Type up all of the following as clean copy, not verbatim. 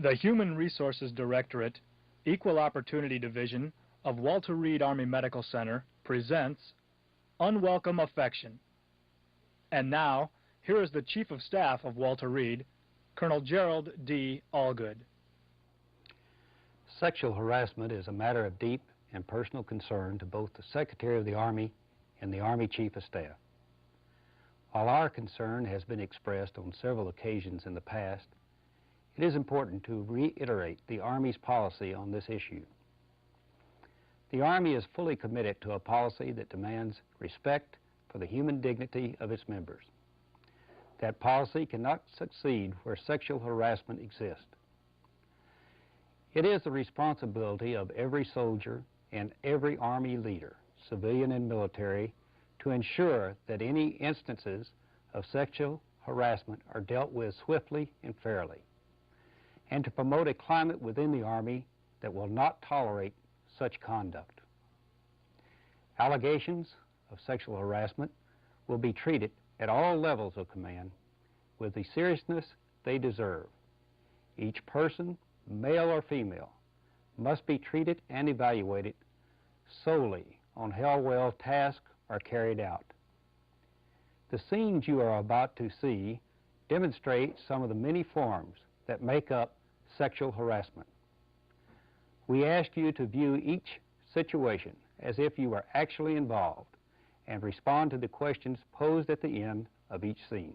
The Human Resources Directorate, Equal Opportunity Division of Walter Reed Army Medical Center presents Unwelcome Affection. And now, here is the Chief of Staff of Walter Reed, Colonel Gerald D. Allgood. Sexual harassment is a matter of deep and personal concern to both the Secretary of the Army and the Army Chief of Staff. While our concern has been expressed on several occasions in the past, it is important to reiterate the Army's policy on this issue. The Army is fully committed to a policy that demands respect for the human dignity of its members. That policy cannot succeed where sexual harassment exists. It is the responsibility of every soldier and every Army leader, civilian and military, to ensure that any instances of sexual harassment are dealt with swiftly and fairly, and to promote a climate within the Army that will not tolerate such conduct. Allegations of sexual harassment will be treated at all levels of command with the seriousness they deserve. Each person, male or female, must be treated and evaluated solely on how well tasks are carried out. The scenes you are about to see demonstrate some of the many forms that make up sexual harassment. We ask you to view each situation as if you were actually involved and respond to the questions posed at the end of each scene.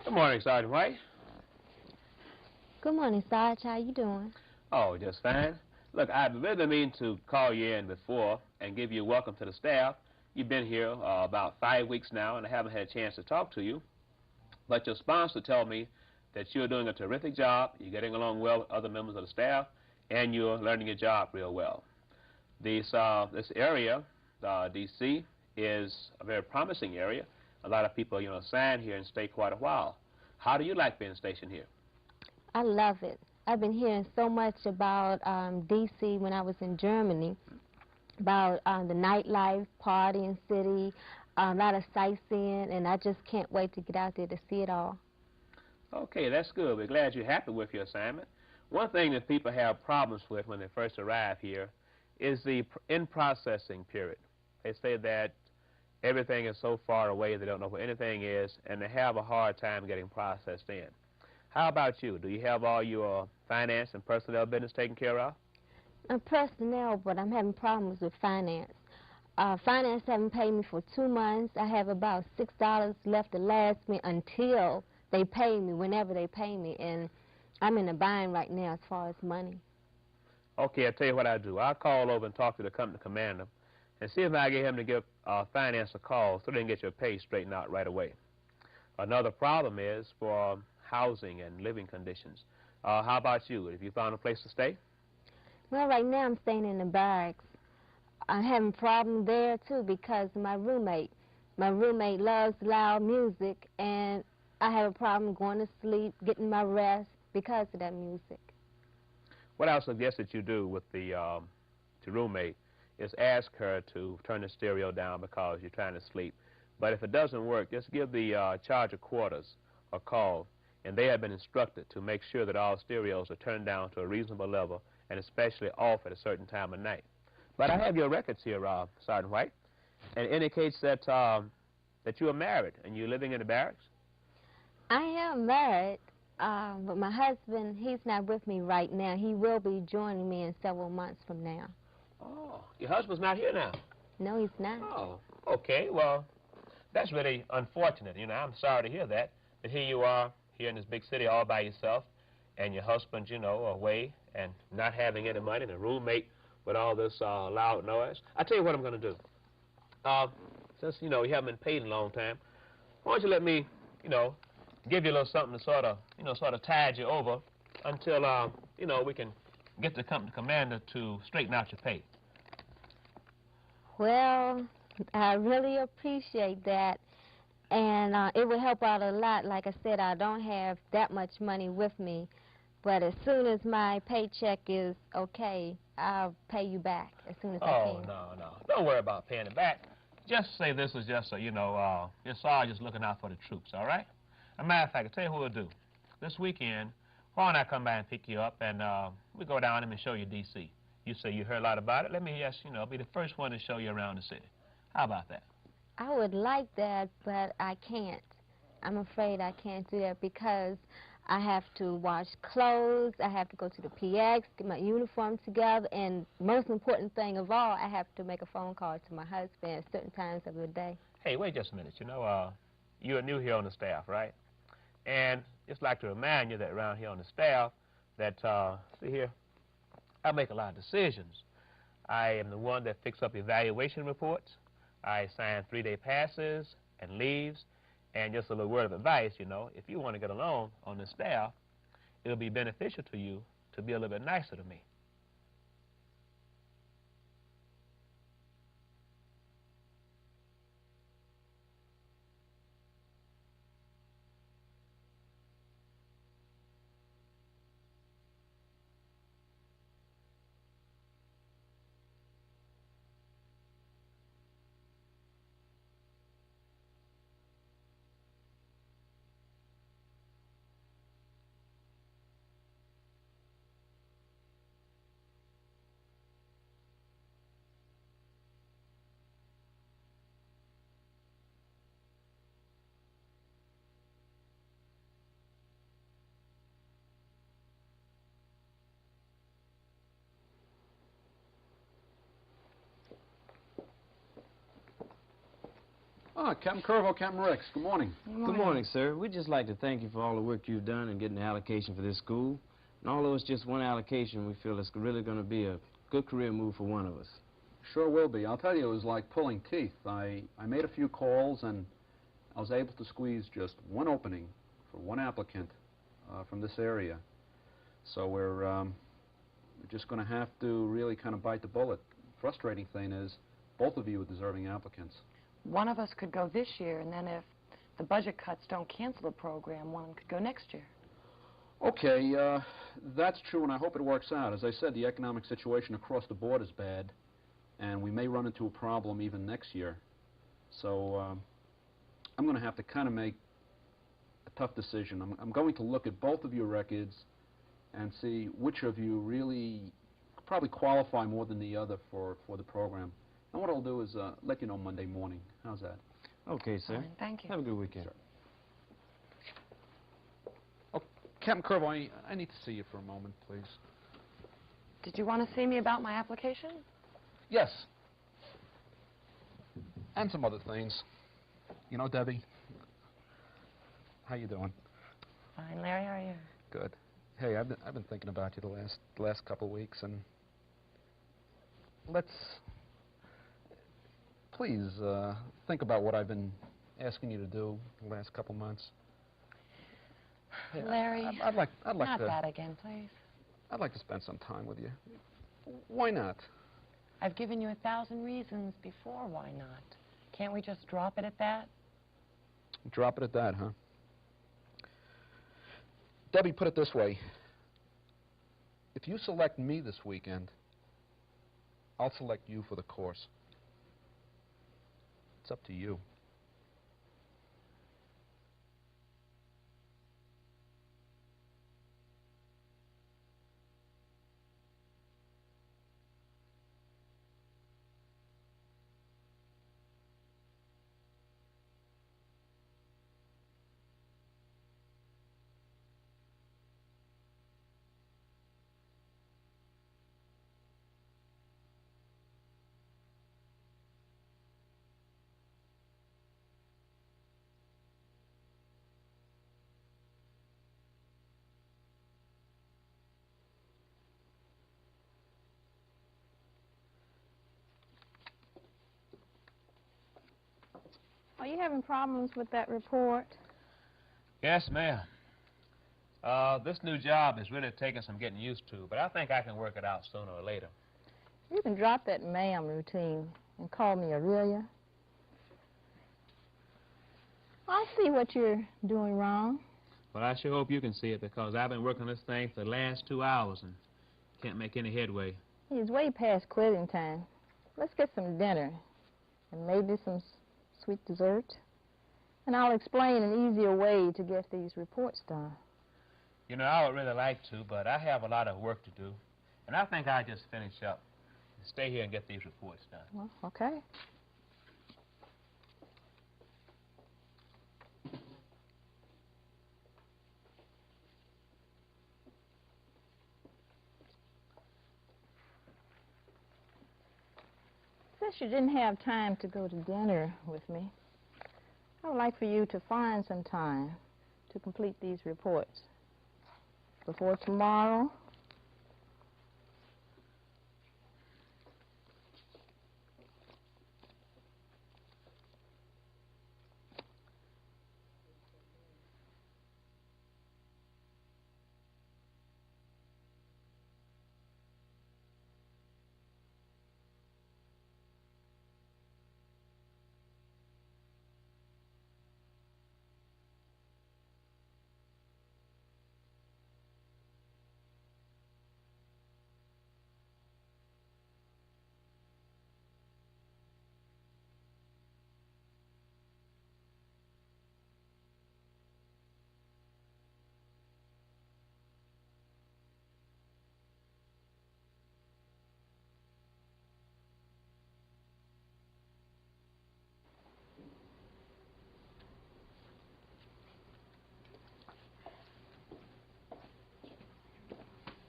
Good morning, Sergeant White. Good morning, Sarge. How you doing? Oh, just fine. Look, I've really been meaning to call you in before and give you a welcome to the staff. You've been here about 5 weeks now, and I haven't had a chance to talk to you. But your sponsor told me that you're doing a terrific job, you're getting along well with other members of the staff, and you're learning your job real well. This area, D.C., is a very promising area. A lot of people, assign here and stay quite a while. How do you like being stationed here? I love it. I've been hearing so much about D.C. when I was in Germany, about the nightlife, partying city, a lot of sightseeing, and I just can't wait to get out there to see it all. Okay, that's good. We're glad you're happy with your assignment. One thing that people have problems with when they first arrive here is the in-processing period. They say that everything is so far away they don't know where anything is, and they have a hard time getting processed in. How about you? Do you have all your finance and personnel business taken care of? Personnel, but I'm having problems with finance. Finance haven't paid me for 2 months. I have about $6 left to last me until they pay me, whenever they pay me, and I'm in a bind right now as far as money. Okay, I'll tell you what I'll do. I'll call over and talk to the company commander and see if I get him to give finance a call so they can get your pay straightened out right away. Another problem is for housing and living conditions. How about you? Have you found a place to stay? Well, right now I'm staying in the barracks. I'm having a problem there, too, because my roommate loves loud music, and I have a problem going to sleep, getting my rest because of that music. What I suggest that you do with the roommate is ask her to turn the stereo down because you're trying to sleep. But if it doesn't work, just give the charge of quarters a call, and they have been instructed to make sure that all stereos are turned down to a reasonable level and especially off at a certain time of night. But I have your records here, Sergeant White, and it indicates that that you are married and you're living in the barracks. I am married, but my husband, he's not with me right now. He will be joining me in several months from now. Oh, your husband's not here now? No, he's not. Oh, okay. Well, that's really unfortunate. I'm sorry to hear that. But here you are, here in this big city all by yourself, and your husband, away and not having any money, and a roommate with all this loud noise. I'll tell you what I'm going to do. Since, you haven't been paid in a long time, why don't you let me, give you a little something to sort of tide you over until, we can get the company commander to straighten out your pay. Well, I really appreciate that, and it would help out a lot. Like I said, I don't have that much money with me, but as soon as my paycheck is okay, I'll pay you back as soon as I Oh, can. no. Don't worry about paying it back. Just say this is just a, your sorry, just looking out for the troops, all right? As a matter of fact, I'll tell you what we'll do. This weekend, why don't I come by and pick you up, and we go down and show you D.C. You say you heard a lot about it. Let me just, be the first one to show you around the city. How about that? I would like that, but I can't. I'm afraid I can't do that because I have to wash clothes, I have to go to the PX, get my uniform together, and most important thing of all, I have to make a phone call to my husband at certain times of the day. Hey, wait just a minute. You're new here on the staff, right? And just like to remind you that around here on the staff, that, see here, I make a lot of decisions. I am the one that fixes up evaluation reports. I assign 3-day passes and leaves. And just a little word of advice, if you want to get along on the staff, it'll be beneficial to you to be a little bit nicer to me. Ah, Captain Curvo, Captain Rex, good morning. Good morning, sir. We'd just like to thank you for all the work you've done in getting the allocation for this school. And although it's just one allocation, we feel it's really going to be a good career move for one of us. Sure will be. I'll tell you, it was like pulling teeth. I made a few calls, and I was able to squeeze just one opening for one applicant from this area. So we're just going to have to really kind of bite the bullet. Frustrating thing is, both of you are deserving applicants. One of us could go this year, and then if the budget cuts don't cancel the program, one could go next year. Okay, that's true, and I hope it works out. As I said, the economic situation across the board is bad, and we may run into a problem even next year. So I'm going to have to kind of make a tough decision. I'm going to look at both of your records and see which of you really probably qualify more than the other for the program. And what I'll do is let you know Monday morning. How's that? Okay, sir. Fine, thank you. Have a good weekend. Sure. Oh, Captain Curvo, I need to see you for a moment, please. Did you want to see me about my application? Yes. And some other things. You know, Debbie, how you doing? Fine, Larry, how are you? Good. Hey, I've been thinking about you the last couple of weeks, and let's please think about what I've been asking you to do the last couple months. Hey, Larry, I'd like not to. that again, please. I'd like to spend some time with you. Why not? I've given you 1,000 reasons before. Why not? Can't we just drop it at that? Drop it at that, huh? Debbie, put it this way. If you select me this weekend, I'll select you for the course. It's up to you. Are you having problems with that report? Yes, ma'am. This new job is really taking some getting used to, but I think I can work it out sooner or later. You can drop that ma'am routine. and called me Aurelia. I see what you're doing wrong. Well, I sure hope you can see it, because I've been working on this thing for the last 2 hours and can't make any headway. It's way past quitting time. Let's get some dinner and maybe some sweet dessert. And I'll explain an easier way to get these reports done. You know, I would really like to, but I have a lot of work to do. And I think I'll just finish up and stay here and get these reports done. Well, okay. Since you didn't have time to go to dinner with me, I would like for you to find some time to complete these reports before tomorrow.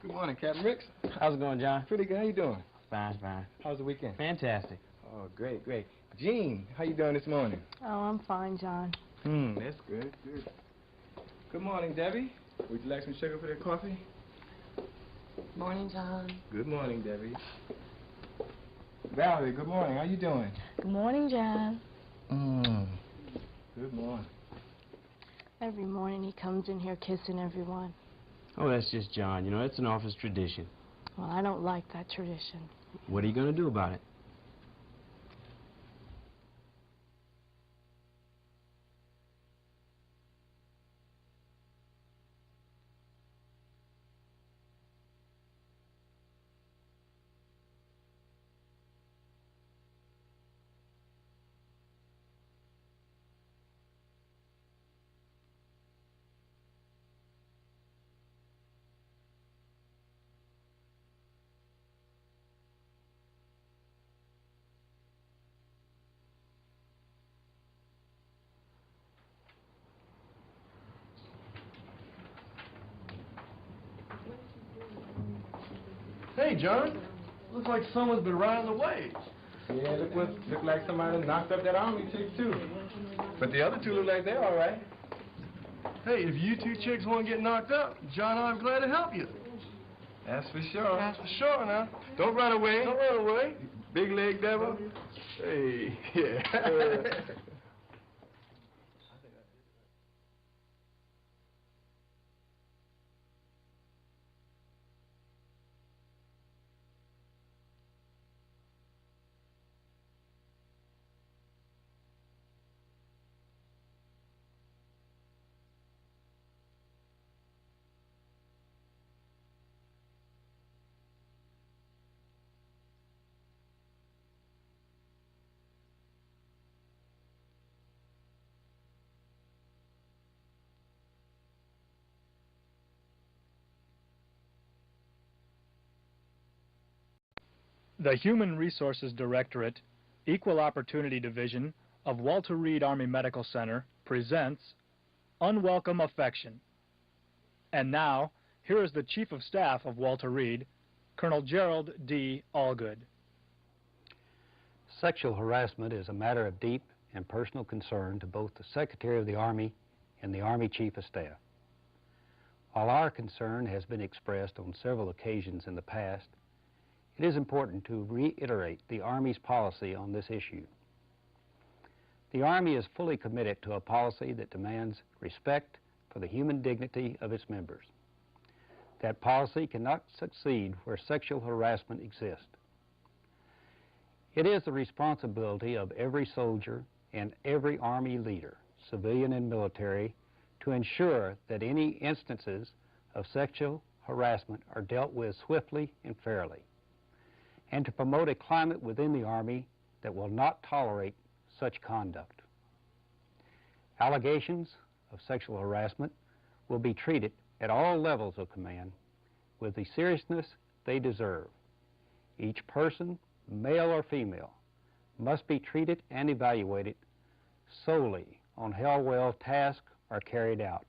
Good morning, Captain Ricks. How's it going, John? Pretty good. How you doing? Fine, fine. How's the weekend? Fantastic. Oh, great, great. Jean, how you doing this morning? Oh, I'm fine, John. That's good, good. Good morning, Debbie. Would you like some sugar for that coffee? Morning, John. Good morning, Debbie. Valerie, good morning. How you doing? Good morning, John. Good morning. Every morning he comes in here kissing everyone. Oh, that's just John. You know, it's an office tradition. Well, I don't like that tradition. What are you going to do about it? Hey, John. Looks like someone's been riding the waves. Yeah, look like somebody knocked up that army chick, too. But the other two look like they're all right. Hey, if you two chicks want to get knocked up, John and I'm glad to help you. That's for sure. That's for sure now. Don't run away. Don't run away. Big leg devil. Hey, yeah. The Human Resources Directorate, Equal Opportunity Division of Walter Reed Army Medical Center presents Unwelcome Affection. And now, here is the Chief of Staff of Walter Reed, Colonel Gerald D. Allgood. Sexual harassment is a matter of deep and personal concern to both the Secretary of the Army and the Army Chief of Staff. While our concern has been expressed on several occasions in the past, it is important to reiterate the Army's policy on this issue. The Army is fully committed to a policy that demands respect for the human dignity of its members. That policy cannot succeed where sexual harassment exists. It is the responsibility of every soldier and every Army leader, civilian and military, to ensure that any instances of sexual harassment are dealt with swiftly and fairly, and to promote a climate within the Army that will not tolerate such conduct. Allegations of sexual harassment will be treated at all levels of command with the seriousness they deserve. Each person, male or female, must be treated and evaluated solely on how well tasks are carried out.